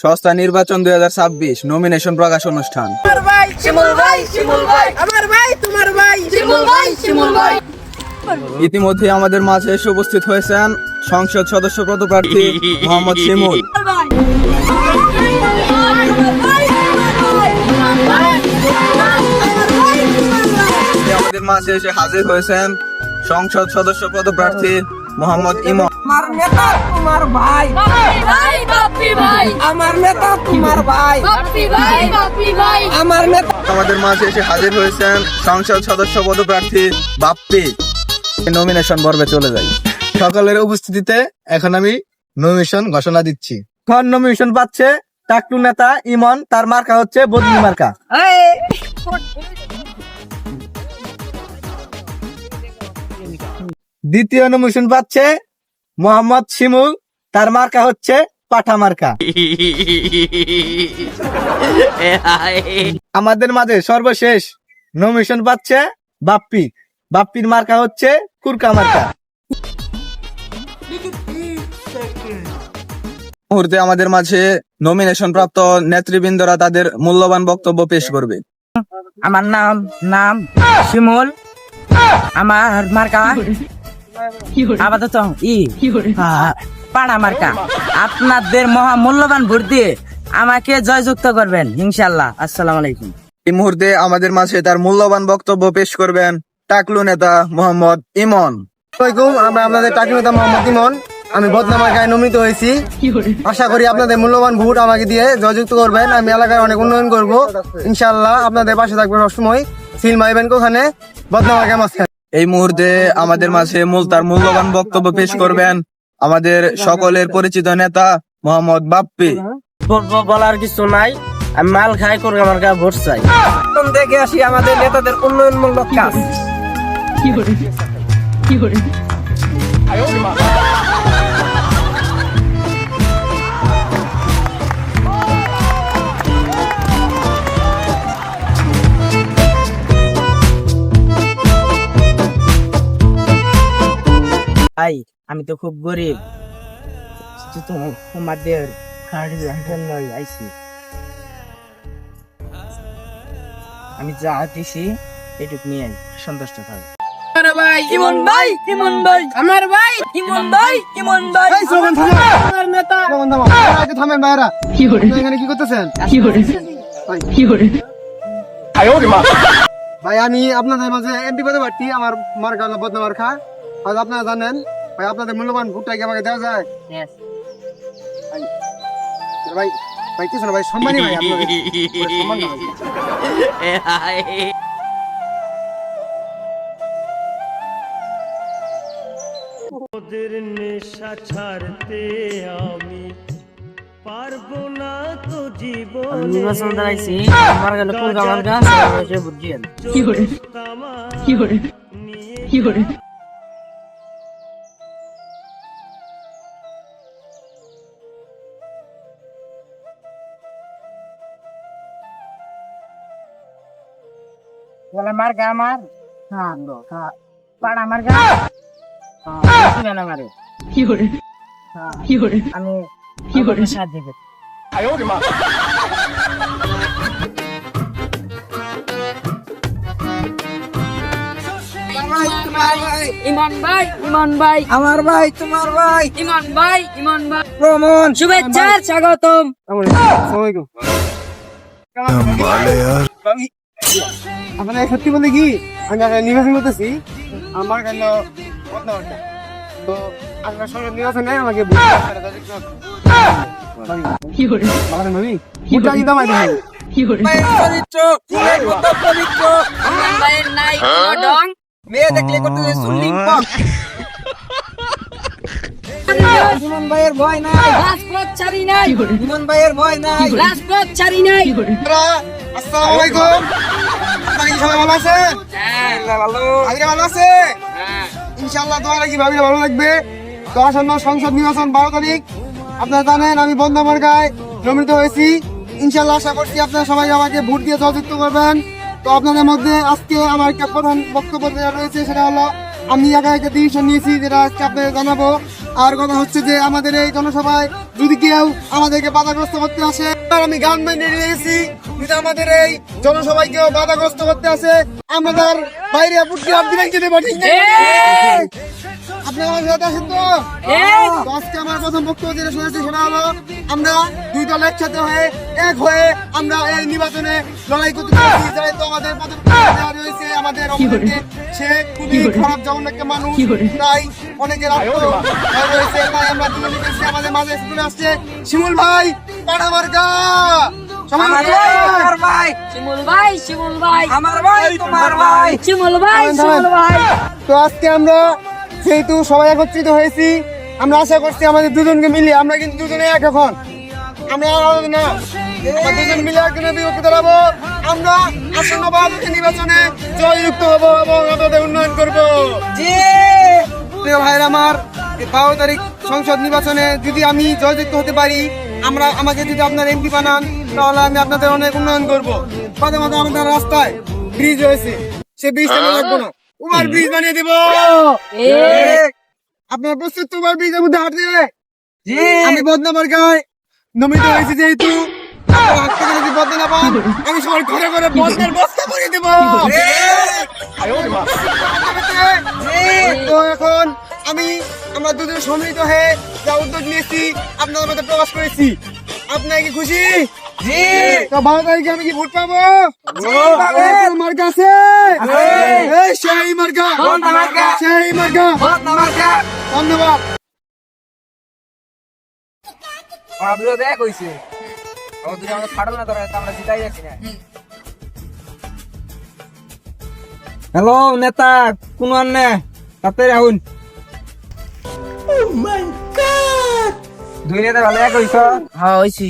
সংস্থা নির্বাচন 2026 নমিনেশন প্রকাশ অনুষ্ঠান। আমার ভাই শিমুল ভাই, শিমুল ভাই, আমার ভাই তোমার ভাই শিমুল ভাই, শিমুল ভাই। ইতিমধ্যে আমাদের মাঝে এসে উপস্থিত হয়েছেন সংসদ সদস্য পদপ্রার্থী মোহাম্মদ শিমুল। আমাদের মাঝে এসে হাজির হয়েছেন সংসদ সদস্য পদপ্রার্থী মোহাম্মদ ইমন। আমার নেতা তোমার ভাই, ভাই বাপ্পি ভাই, আমার নেতা তোমার ভাই, বাপ্পি ভাই, বাপ্পি ভাই, আমার নেতা। আমাদের মাঝে এসে হাজির হয়েছেন সংসদ সদস্য পদপ্রার্থী বাপ্পি। নমিনেশন পর্বে চলে যাই। সকলের উপস্থিতিতে এখন আমি নমিনেশন ঘোষণা দিচ্ছি। এখন নমিনেশন পাচ্ছে টাকটু নেতা ইমন, তার মার্কা হচ্ছে বদলি মার্কা। দ্বিতীয় নমিনেশন পাচ্ছে মোহাম্মদ শিমুল, তার মার্কা হচ্ছে পাঠা মার্কা। আমাদের মাঝে সর্বশেষ নমিনেশন পাচ্ছে বাপ্পি, বাপ্পির মার্কা হচ্ছে কুরকা মার্কা। মুহূর্তে আমাদের মাঝে নমিনেশন প্রাপ্ত নেতৃবৃন্দরা তাদের মূল্যবান বক্তব্য পেশ করবে। আমার নাম শিমুল, আমার মার্কা আপাতত পাড়া মার্কা। আপনাদের মহামূল্যবান ভোট দিয়ে আমাকে জয়যুক্ত করবেন ইনশাআল্লাহ। আসসালামু আলাইকুম। এই মুহূর্তে আমাদের মাঝে তার মূল্যবান বক্তব্য পেশ করবেন টাকলু নেতা মোহাম্মদ ইমন। আমরা আপনাদের টাকলু নেতা মোহাম্মদ ইমন, আমি বদনা মার্কায় নমিত হয়েছি। আশা করি আপনাদের মূল্যবান ভোট আমাকে দিয়ে জয়যুক্ত করবেন। আমি এলাকায় অনেক উন্নয়ন করব ইনশাআল্লাহ। আপনাদের পাশে থাকবো সবসময়। সিল মাইবেন ওখানে বদনা মার্কায় মাঝখানে। এই মুহূর্তে আমাদের মাঝে তার মূল্যবান বক্তব্য পেশ করবেন আমাদের সকলের পরিচিত নেতা মোহাম্মদ বাপ্পি। বলার কিছু নাই, আমি মাল খাই করে আমার গা ভোট চাই। দেখে আসি আমাদের নেতাদের উন্নয়নমূলক কাজ। ভাই আমি তো খুব গরিব, তোমাদের জন্যই আইছি। আমি যা দিছি এটুক নিয়ে সন্তুষ্ট থাকবে। আমার ভাই ইমন ভাই, ইমন ভাই, আমার ভাই ইমন ভাই, ইমন ভাই, আমার নেতা। থামেন ভাইরা, এখানে কি করতেছেন? ভাই আমি আপনাদের মাঝে এমপি পদে প্রার্থী, আমার মার্কা হলো বদনা মার্কা। আর আপনারা জানেন ভাই, আপনাদের মূল্যবান ভোটটা কি আমাকে দেওয়া যায়? ভাই ভাই কিছু না ভাই, সম্মানই ভাই, আপনাদের সম্মান না ভাই। ওদের নেশা ছাড়তে আমি পারবো না তো জীবন। নির্বাচন দাঁড়াইছি, আমার গেল কুরকা মার্কা, সে বুঝিয়েন কি করে। বলে মার্কা আমার, পাড়া মার্কা মারে আমি সাহায্য করবো। ইমন ভাই, ইমন ভাই, আমার ভাই তোমার ভাই, ইমন ভাই, ইমন ভাই, প্রমন শুভেচ্ছা স্বাগতম। আপনারা সত্যি বলে কি আমি নির্বাচন করতেছি, আমার কেন বদনা মার্কা। তো আপনার সঙ্গে নির্বাচনে আমাকে ইমন ভাইয়ের নাই কোনো ডং, মেয়ে দেখলে করতে সুলিং পক। ইমন ভাইয়ের ভয় নাই, রাজপথ ছাড়ি নাই, ইমন ভাইয়ের ভয় নাই, রাজপথ ছাড়ি নাই। আসসালামু আলাইকুম। আপনারা কি সবাই ভালো আছেন? ভালো ভালো আছে ইনশাআল্লাহ। দোয়া রাখি ভাবিরা ভালো লাগবে। তো আসন্ন সংসদ নির্বাচন 12 তারিখ, আপনারা জানেন আমি বদনা মার্কায় নমিত হয়েছি। ইনশাআল্লাহ আশা করছি আপনারা সবাই আমাকে ভোট দিয়ে জয়যুক্ত করবেন। তো আপনাদের মধ্যে আজকে আমার একটা প্রধান বক্তব্য রয়েছে, সেটা হলো আমি একা একটা ডিসিশন নিয়েছি, যেটা আজকে আপনাদের জানাবো। আর কথা হচ্ছে যে আমাদের এই জনসভায় যদি কেউ আমাদেরকে বাধাগ্রস্ত করতে আসে, আর আমি গান বাইনে নিয়েছি, যদি আমাদের এই জনসভায় কেউ বাধাগ্রস্ত করতে আসে, আমরা তার বাইরে ফুটকি আপনি ব্যাংকে দেবো, ঠিক না? আপনি আমার সাথে আসেন তো? তো আজকে আমার প্রথম বক্তব্য যেটা শুনেছি সেটা হলো, আমরা দুই দল একসাথে হয়ে এক হয়ে আমরা এই নির্বাচনে লড়াই করতে পারছি। যাই তো আমাদের প্রথম দেওয়া রয়েছে আমাদের অপরকে, সে খুবই খারাপ যেমন একটা মানুষ, তাই অনেকের আত্ম রয়েছে, তাই আমরা দুজনে মিলে আমাদের মাঝে চলে আসছে শিমুল ভাই পাড়া মার্কা। শিমুল ভাই, শিমুল ভাই, আমার ভাই, তোমার ভাই, শিমুল ভাই, শিমুল ভাই। তো আজকে আমরা যেহেতু সবাই একত্রিত হয়েছি, আমরা আশা করছি আমাদের দুজনকে মিলে, আমরা কিন্তু দুজনে এক এখন, আমরা আলাদা না, আমরা দুজন মিলে একজনের বিপক্ষে দাঁড়াবো। আমরা আসন্ন বাংলাদেশ নির্বাচনে জয়যুক্ত হবো এবং আমাদের উন্নয়ন করবো। প্রিয় ভাইরা আমার, 12 তারিখ সংসদ নির্বাচনে যদি আমি জয়যুক্ত হতে পারি, আমাকে যদি আপনার এমপি বানান, তাহলে আমি আপনাদের অনেক উন্নয়ন করবো। প্রথমত আমাদের রাস্তায় ব্রিজ হয়েছে, সে ব্রিজটা লাগবো না, ওভার ব্রিজ বানিয়ে দেবো। আপনার প্রস্তুত তো ওভার ব্রিজের মধ্যে হাঁটতে? আমি বদনামার গায়ে নমিত হয়েছি, যেহেতু আপনার হাত থেকে যদি বদনা না পান, আমি সবার ঘরে ঘরে বদনার বস্তা ভরিয়ে দেবো। তো এখন আমরা দুজন সম্মিলিত হয়ে যা উদ্যোগ নিয়েছি আপনাদের মধ্যে প্রকাশ করেছি। আপনার কি খুশি? তো 12 তারিখে আমি কি ভোট পাবো? মার্কা আছে, সেই মার্কা, সেই মার্কা। ধন্যবাদ। হ্যালো নেতা, কোন আন্নে তাতে রাহুন দুই নেতা ভালো এক হইছ? হ্যাঁ হইছি।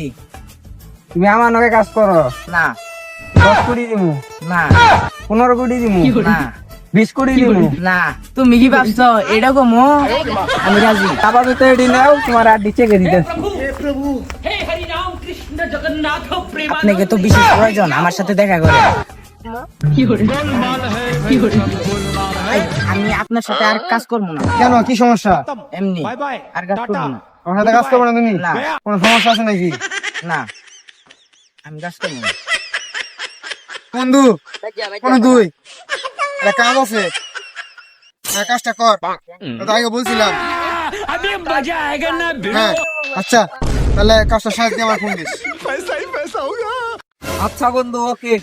তুমি আমার নগে কাজ করো না? 10 কোটি দিমু না, 15 কোটি দিমু না, 20 কোটি দিমু না। তুমি কি ভাবছো এটা কমো? আমি রাজি। আবার তো এডি নাও, তোমার আর দিচ্ছে কে দিতে। আপনাকে তো বিশেষ প্রয়োজন আমার সাথে দেখা করে। আমি আপনার সাথে আর কাজ করবো না। কেন, কি সমস্যা? এমনি আর কাজ করবো না। আমার সাথে কাজ করবো না তুমি? না। কোনো সমস্যা আছে নাকি? না, আমি কাজ করবো না। বন্ধু, কোন দুই একটা কাজ আছে, কাজটা কর, আগে বলছিলাম। হ্যাঁ আচ্ছা, তাহলে কাজটা সাথে দিয়ে আমার ফোন দিস। আচ্ছা বন্ধু, ওকে।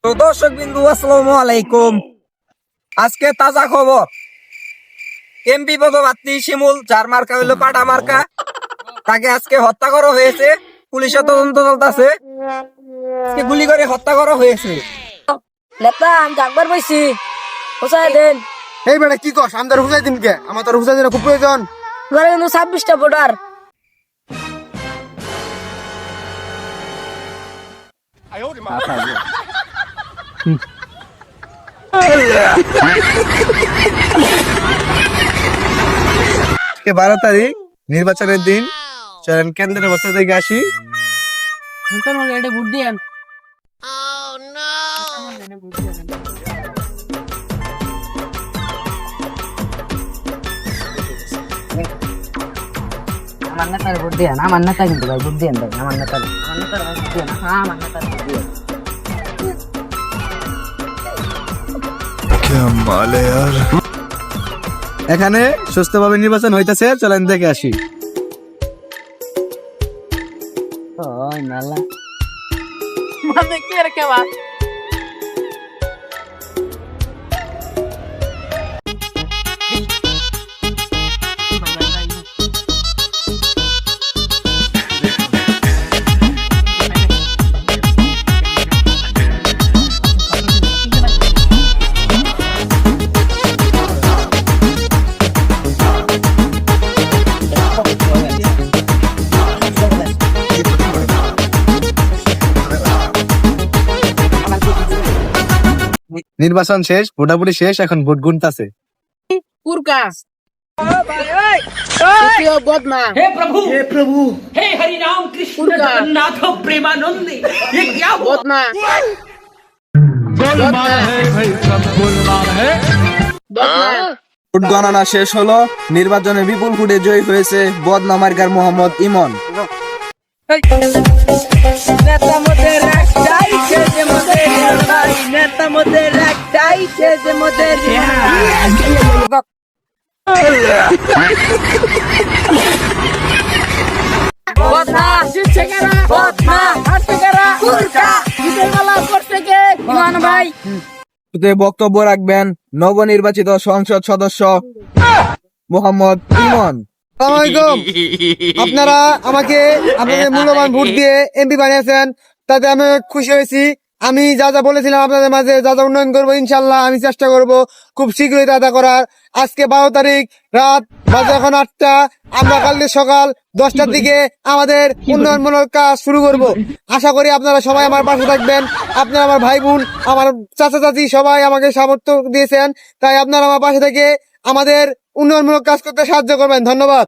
তো দর্শক বিন্দু, আসসালামু আলাইকুম। আজকে তাজা খবর, এমপি পদপ্রার্থী শিমুল, যার মার্কা হইলো পাটা মার্কা, তাকে আজকে হত্যা করা হয়েছে। পুলিশের তদন্ত চলতেছে, আজকে গুলি করে হত্যা করা হয়েছে। নেতা আমি একবার বইছি, হোসাই দেন। এই বেটা কি কর, আমি তোর হুসাই দিন কে? আমার তোর হুসাই দিন খুব প্রয়োজন। ঘরে কিন্তু 26টা ভোটার। আজকে 12 তারিখ নির্বাচনের দিন, চলেন কেন্দ্রের অবস্থা থেকে আসি। এটা ভোট দিয়েন। আমার নেতার ভোট দেন, আমার নেতা কিন্তু ভাই ভোট দেন ভাই, আমার নেতার ভোট দেন, আমার নেতার ভোট দেন। এখানে সুস্থভাবে নির্বাচন হইতেছে, চলেন দেখে আসি। ওই মেলা মানে কি আর কেবা? নির্বাচন শেষ, ভোটাভুটি শেষ, এখন ভোট গুনতাছে। কুরকা বদনা हे प्रभु हे हरि राम कृष्ण जगन्नाथ प्रेमानंद ये क्या हुआ বদনা ভোট গণনা শেষ হলো, নির্বাচনে বিপুল ভোটে জয়ী হয়েছে বদনা মার্কার মোহাম্মদ ইমন। নেতা মোদের একটাই, সে যে মোদের ভাই। নেতা মোদের একটাই, সে যে মোদের বদনা শিক্ষকেরা বদনা হাটকেরা কুরকা বিদেশালা করতে ইমান ভাই তে বক্তব্য রাখবেন নবনির্বাচিত সংসদ সদস্য মোহাম্মদ ইমন। আসসালামু আলাইকুম। আপনারা আমাকে আপনাদের মূল্যবান ভোট দিয়ে এমপি বানিয়েছেন, তাতে আমি খুশি হয়েছি। আমি যা যা বলেছিলাম আপনাদের মাঝে, যা যা উন্নয়ন করবো, ইনশাল্লাহ আমি চেষ্টা করব খুব শীঘ্রই তা করার। আজকে 12 তারিখ রাত, বাজে এখন 8টা। আমরা কালকে সকাল 10টার দিকে আমাদের উন্নয়নমূলক কাজ শুরু করব। আশা করি আপনারা সবাই আমার পাশে থাকবেন। আপনারা আমার ভাই বোন, আমার চাচা চাচি সবাই আমাকে সামর্থ্য দিয়েছেন, তাই আপনারা আমার পাশে থেকে আমাদের উন্নয়নমূলক কাজ করতে সাহায্য করবেন। ধন্যবাদ।